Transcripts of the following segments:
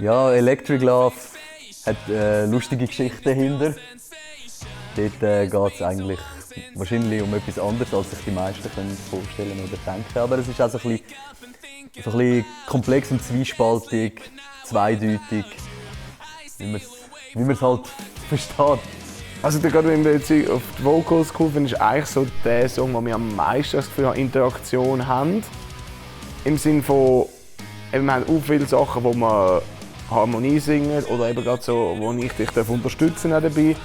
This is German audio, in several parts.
Ja, Electric Love hat lustige Geschichten dahinter. Dort geht es eigentlich wahrscheinlich um etwas anderes, als sich die meisten vorstellen oder denken. Aber es ist auch so ein bisschen komplex und zwiespaltig, zweideutig, wie man es halt versteht. Also gerade wenn wir jetzt auf die Vocals kommen, ist eigentlich so der Song, wo wir am meisten das Gefühl Interaktion haben. Im Sinne von, wir haben auch viele Sachen, wo man Harmonie singen oder eben gerade so, wo ich dich unterstützen dabei.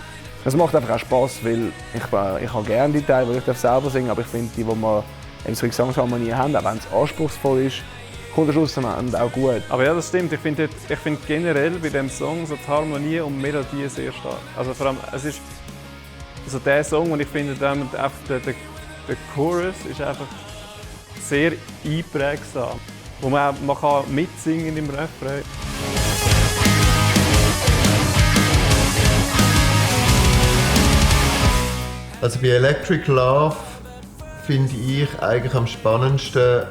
Das macht einfach auch Spass, weil ich habe gerne die Teile, wo ich selber singen darf, aber ich finde die, wo wir so Gesangsharmonie haben, auch wenn es anspruchsvoll ist, kommt der Schluss am Ende auch gut. Aber ja, das stimmt. Ich finde generell bei diesem Song so die Harmonie und die Melodie sehr stark. Also vor allem, es ist so der Song, und ich finde der Chorus ist einfach sehr einprägsam, wo man kann mitsingen im Refrain. Also bei Electric Love finde ich eigentlich am spannendsten,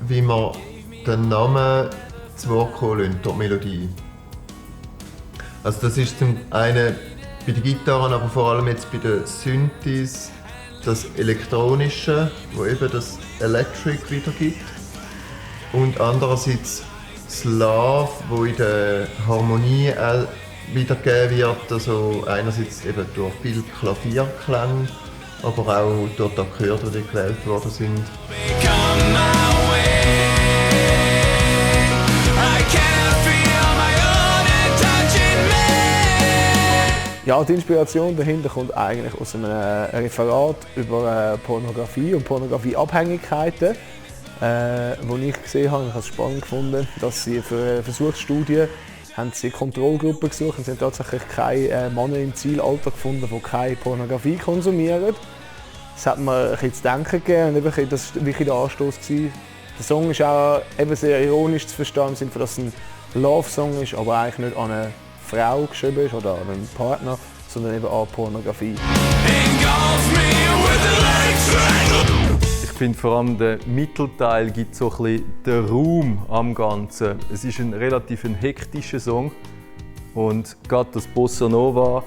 wie man den Namen zu Wort kommen lässt, durch die Melodie. Also das ist zum einen bei den Gitarren, aber vor allem jetzt bei den Synthes das Elektronische, wo eben das Electric wiedergibt. Und andererseits das Love, wo in der Harmonie auch wiedergegeben wird, also einerseits eben durch viel Klavierklang, aber auch durch die Akkorde, die gewählt worden sind. Ja, die Inspiration dahinter kommt eigentlich aus einem Referat über Pornografie und Pornografieabhängigkeiten, wo ich gesehen habe. Ich habe es spannend gefunden, dass sie für eine Versuchsstudie haben sie Kontrollgruppen gesucht und sie haben tatsächlich keine Männer im Zielalter gefunden, die keine Pornografie konsumieren. Das hat mir ein bisschen zu denken gegeben und das war wirklich der Anstoß. Der Song ist auch eben sehr ironisch zu verstehen, im Sinne, dass es ein Love-Song ist, aber eigentlich nicht an eine Frau geschrieben ist oder an einen Partner, sondern eben an Pornografie. Ich finde vor allem der Mittelteil gibt so ein bisschen den Raum am Ganzen. Es ist ein relativ hektischer Song und gerade das Bossa Nova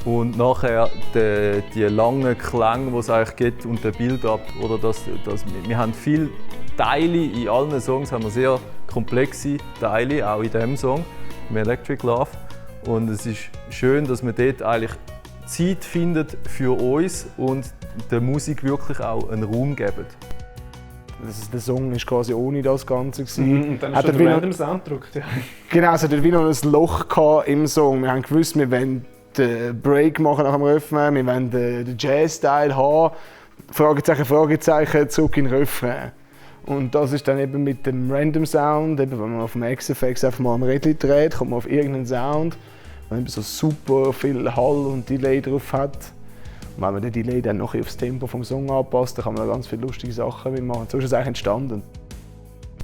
und nachher die langen Klänge, die es eigentlich gibt und der Build-up, oder wir haben viele Teile in allen Songs, haben wir sehr komplexe Teile, auch in diesem Song, im Electric Love. Und es ist schön, dass man dort eigentlich Zeit findet für uns und der Musik wirklich auch einen Raum geben. Der Song ist quasi ohne das Ganze. Und dann hat er wieder im Sound gedrückt. Ja. Genau, es hatte wie noch ein Loch im Song. Wir haben gewusst, wir wollen den Break machen nach dem Refrain, wir wollen den Jazz-Style haben. Fragezeichen, Fragezeichen, zurück in den Refrain. Und das ist dann eben mit dem Random Sound, eben wenn man auf dem X-Effects einfach mal am Rädchen dreht, kommt man auf irgendeinen Sound, der eben so super viel Hall und Delay drauf hat. Und wenn man den Delay dann noch aufs Tempo vom Song anpasst, dann kann man da ganz viele lustige Sachen machen. So ist es eigentlich entstanden.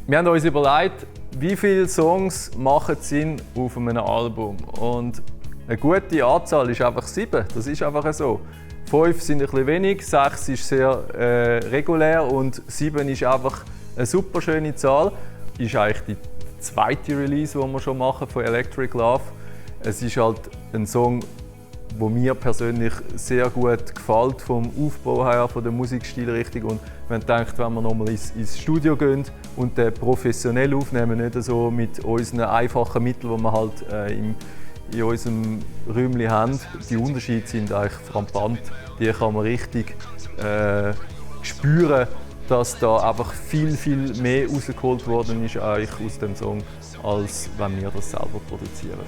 Wir haben uns überlegt, wie viele Songs machen Sinn auf einem Album. Und eine gute Anzahl ist einfach 7. Das ist einfach so. 5 sind ein bisschen wenig, 6 ist sehr regulär und 7 ist einfach eine super schöne Zahl. Das ist eigentlich die zweite Release, die wir schon machen von Electric Love. Es ist halt ein Song, der mir persönlich sehr gut gefällt, vom Aufbau her, von der Musikstilrichtung. Und man denkt, wenn wir nochmal ins Studio gehen und den professionell aufnehmen, nicht so mit unseren einfachen Mitteln, die wir halt in unserem Räumchen haben. Die Unterschiede sind eigentlich frappant. Die kann man richtig spüren, dass da einfach viel mehr rausgeholt worden ist eigentlich aus dem Song, als wenn wir das selber produzieren.